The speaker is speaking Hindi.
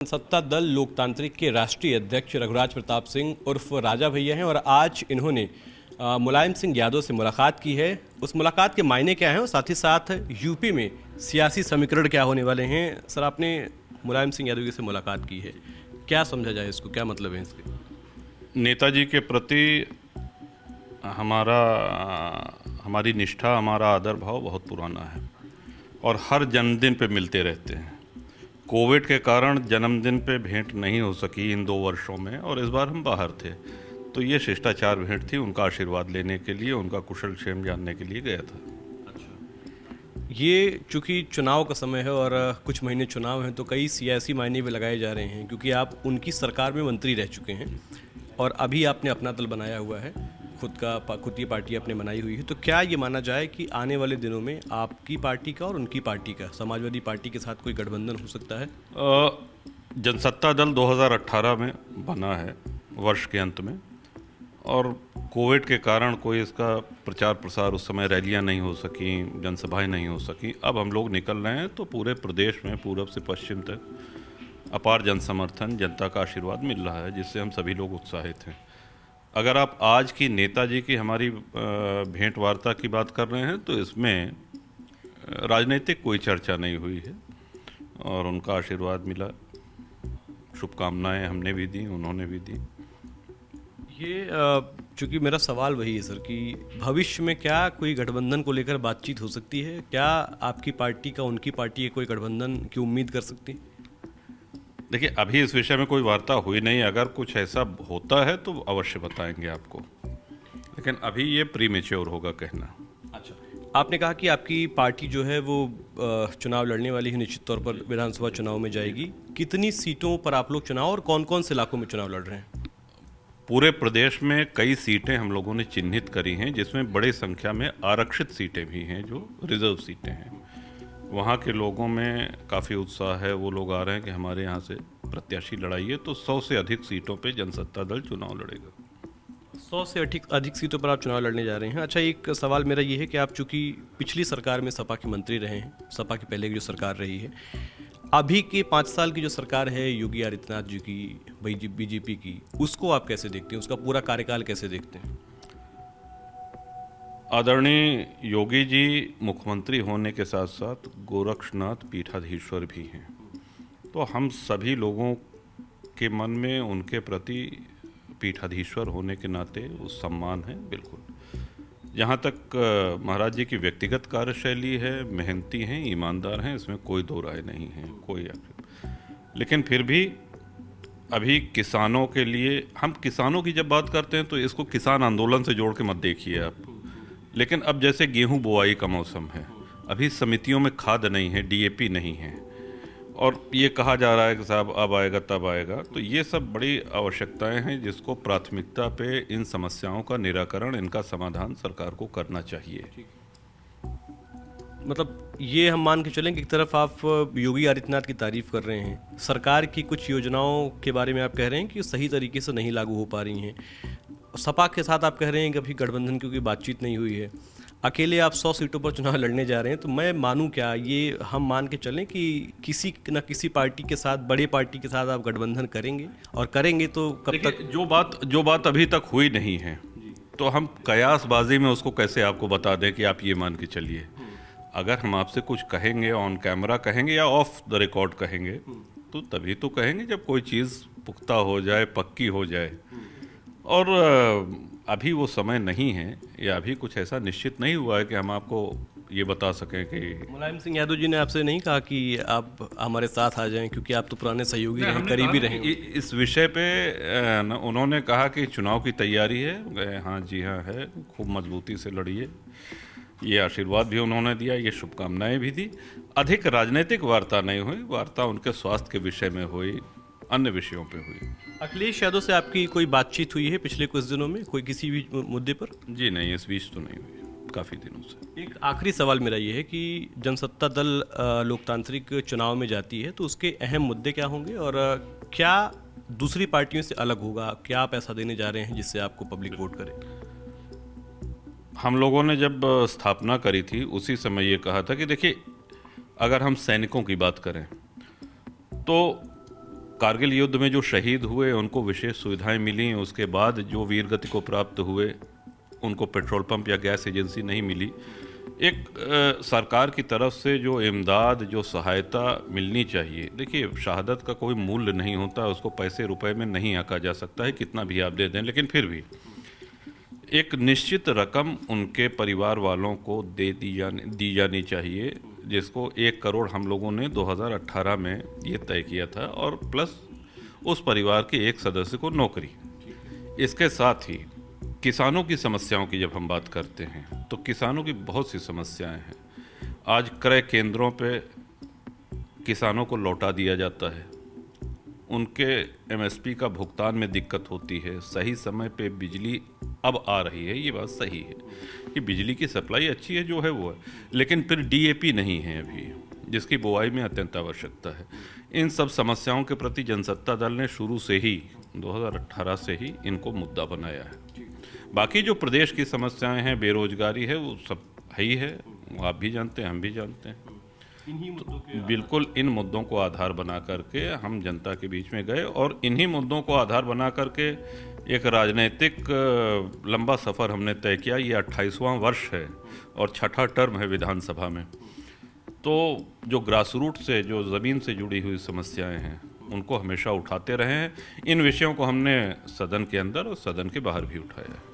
सत्ता दल लोकतांत्रिक के राष्ट्रीय अध्यक्ष रघुराज प्रताप सिंह उर्फ राजा भैया हैं और आज इन्होंने मुलायम सिंह यादव से मुलाकात की है। उस मुलाकात के मायने क्या हैं और साथ ही साथ यूपी में सियासी समीकरण क्या होने वाले हैं। सर, आपने मुलायम सिंह यादव जी से मुलाकात की है, क्या समझा जाए इसको, क्या मतलब है इसके? नेताजी के प्रति हमारी निष्ठा, हमारा आदर भाव बहुत पुराना है और हर जन्मदिन पे मिलते रहते हैं। कोविड के कारण जन्मदिन पे भेंट नहीं हो सकी इन 2 वर्षों में और इस बार हम बाहर थे, तो ये शिष्टाचार भेंट थी। उनका आशीर्वाद लेने के लिए, उनका कुशल क्षेम जानने के लिए गया था। ये चूँकि चुनाव का समय है और कुछ महीने चुनाव हैं, तो कई सियासी मायने भी लगाए जा रहे हैं क्योंकि आप उनकी सरकार में मंत्री रह चुके हैं और अभी आपने अपना दल बनाया हुआ है, खुद की पार्टी आपने बनाई हुई है। तो क्या ये माना जाए कि आने वाले दिनों में आपकी पार्टी का और उनकी पार्टी का, समाजवादी पार्टी के साथ कोई गठबंधन हो सकता है? जनसत्ता दल 2018 में बना है, वर्ष के अंत में, और कोविड के कारण कोई इसका प्रचार प्रसार, उस समय रैलियां नहीं हो सकी, जनसभाएं नहीं हो सकी। अब हम लोग निकल रहे हैं तो पूरे प्रदेश में पूरब से पश्चिम तक अपार जन समर्थन, जनता का आशीर्वाद मिल रहा है, जिससे हम सभी लोग उत्साहित हैं। अगर आप आज की नेताजी की हमारी भेंट वार्ता की बात कर रहे हैं तो इसमें राजनीतिक कोई चर्चा नहीं हुई है और उनका आशीर्वाद मिला, शुभकामनाएं हमने भी दी, उन्होंने भी दी। ये चूँकि मेरा सवाल वही है सर कि भविष्य में क्या कोई गठबंधन को लेकर बातचीत हो सकती है? क्या आपकी पार्टी का उनकी पार्टी कोई गठबंधन की उम्मीद कर सकती है? देखिए, अभी इस विषय में कोई वार्ता हुई नहीं। अगर कुछ ऐसा होता है तो अवश्य बताएंगे आपको, लेकिन अभी ये प्रीमेच्योर होगा कहना। अच्छा, आपने कहा कि आपकी पार्टी जो है वो चुनाव लड़ने वाली है, निश्चित तौर पर विधानसभा चुनाव में जाएगी। कितनी सीटों पर आप लोग चुनाव और कौन कौन से इलाकों में चुनाव लड़ रहे हैं? पूरे प्रदेश में कई सीटें हम लोगों ने चिन्हित करी हैं, जिसमें बड़ी संख्या में आरक्षित सीटें भी हैं, जो रिजर्व सीटें हैं। वहाँ के लोगों में काफ़ी उत्साह है, वो लोग आ रहे हैं कि हमारे यहाँ से प्रत्याशी लड़ाइए। तो 100 से अधिक सीटों पे जनसत्ता दल चुनाव लड़ेगा। 100 से अधिक सीटों पर आप चुनाव लड़ने जा रहे हैं। अच्छा, एक सवाल मेरा ये है कि आप चूँकि पिछली सरकार में सपा के मंत्री रहे हैं, सपा की पहले की जो सरकार रही है, अभी के 5 साल की जो सरकार है योगी आदित्यनाथ जी की, बीजेपी की, उसको आप कैसे देखते हैं? उसका पूरा कार्यकाल कैसे देखते हैं? आदरणीय योगी जी मुख्यमंत्री होने के साथ साथ गोरक्षनाथ पीठाधीश्वर भी हैं, तो हम सभी लोगों के मन में उनके प्रति पीठाधीश्वर होने के नाते उस सम्मान है। बिल्कुल, जहाँ तक महाराज जी की व्यक्तिगत कार्यशैली है, मेहनती हैं, ईमानदार हैं, इसमें कोई दो राय नहीं है, कोई आक्षेप। लेकिन फिर भी अभी किसानों के लिए, हम किसानों की जब बात करते हैं तो इसको किसान आंदोलन से जोड़ के मत देखिए आप। लेकिन अब जैसे गेहूं बोआई का मौसम है, अभी समितियों में खाद नहीं है, डीएपी नहीं है, और ये कहा जा रहा है कि साहब अब आएगा तब आएगा। तो ये सब बड़ी आवश्यकताएं हैं जिसको प्राथमिकता पे इन समस्याओं का निराकरण, इनका समाधान सरकार को करना चाहिए। मतलब ये हम मान के चलें कि एक तरफ आप योगी आदित्यनाथ की तारीफ कर रहे हैं, सरकार की कुछ योजनाओं के बारे में आप कह रहे हैं कि सही तरीके से नहीं लागू हो पा रही हैं, सपा के साथ आप कह रहे हैं कि अभी गठबंधन की कोई बातचीत नहीं हुई है, अकेले आप 100 सीटों पर चुनाव लड़ने जा रहे हैं, तो मैं मानूं क्या? ये हम मान के चलें कि किसी न किसी पार्टी के साथ, बड़े पार्टी के साथ आप गठबंधन करेंगे, और करेंगे तो कब तक? जो बात अभी तक हुई नहीं है तो हम कयासबाजी में उसको कैसे आपको बता दें कि आप ये मान के चलिए। अगर हम आपसे कुछ कहेंगे, ऑन कैमरा कहेंगे या ऑफ द रिकॉर्ड कहेंगे, तो तभी तो कहेंगे जब कोई चीज़ पुख्ता हो जाए, पक्की हो जाए। और अभी वो समय नहीं है, या अभी कुछ ऐसा निश्चित नहीं हुआ है कि हम आपको ये बता सकें कि। मुलायम सिंह यादव जी ने आपसे नहीं कहा कि आप हमारे साथ आ जाएं, क्योंकि आप तो पुराने सहयोगी रहे, करीबी रहे? इस विषय पे उन्होंने कहा कि चुनाव की तैयारी है। हाँ जी, हाँ है, खूब मजबूती से लड़िए। ये आशीर्वाद भी उन्होंने दिया, ये शुभकामनाएं भी दी। अधिक राजनीतिक वार्ता नहीं हुई, वार्ता उनके स्वास्थ्य के विषय में हुई, अन्य विषयों पे हुई। अखिलेश यादव से आपकी कोई बातचीत हुई है पिछले कुछ दिनों में, कोई किसी भी मुद्दे पर? जी नहीं, इस बीच तो नहीं हुई, काफ़ी दिनों से। एक आखिरी सवाल मेरा ये है कि जनसत्ता दल लोकतांत्रिक चुनाव में जाती है तो उसके अहम मुद्दे क्या होंगे और क्या दूसरी पार्टियों से अलग होगा? क्या आप ऐसा देने जा रहे हैं जिससे आपको पब्लिक वोट करे? हम लोगों ने जब स्थापना करी थी उसी समय ये कहा था कि देखिए, अगर हम सैनिकों की बात करें तो कारगिल युद्ध में जो शहीद हुए उनको विशेष सुविधाएं मिली, उसके बाद जो वीर गति को प्राप्त हुए उनको पेट्रोल पंप या गैस एजेंसी नहीं मिली। एक सरकार की तरफ से जो इमदाद, जो सहायता मिलनी चाहिए, देखिए शहादत का कोई मूल्य नहीं होता, उसको पैसे रुपए में नहीं आंका जा सकता है, कितना भी आप दे दें, लेकिन फिर भी एक निश्चित रकम उनके परिवार वालों को दी जानी चाहिए, जिसको 1 करोड़ हम लोगों ने 2018 में ये तय किया था, और प्लस उस परिवार के एक सदस्य को नौकरी। इसके साथ ही किसानों की समस्याओं की जब हम बात करते हैं तो किसानों की बहुत सी समस्याएं हैं। आज क्रय केंद्रों पे किसानों को लौटा दिया जाता है, उनके एमएसपी का भुगतान में दिक्कत होती है, सही समय पे बिजली अब आ रही है, ये बात सही है कि बिजली की सप्लाई अच्छी है जो है वो है, लेकिन फिर डीएपी नहीं है अभी, जिसकी बुआई में अत्यंत आवश्यकता है। इन सब समस्याओं के प्रति जनसत्ता दल ने शुरू से ही 2018 से ही इनको मुद्दा बनाया है। बाकी जो प्रदेश की समस्याएं हैं, बेरोजगारी है, वो सब है ही है, वो आप भी जानते हैं, हम भी जानते हैं। बिल्कुल इन मुद्दों को आधार बना करके हम जनता के बीच में गए, और इन्हीं मुद्दों को आधार बना करके एक राजनीतिक लंबा सफ़र हमने तय किया। ये 28वां वर्ष है और 6ठा टर्म है विधानसभा में। तो जो ग्रास रूट से, जो ज़मीन से जुड़ी हुई समस्याएं हैं, उनको हमेशा उठाते रहे हैं। इन विषयों को हमने सदन के अंदर और सदन के बाहर भी उठाया है।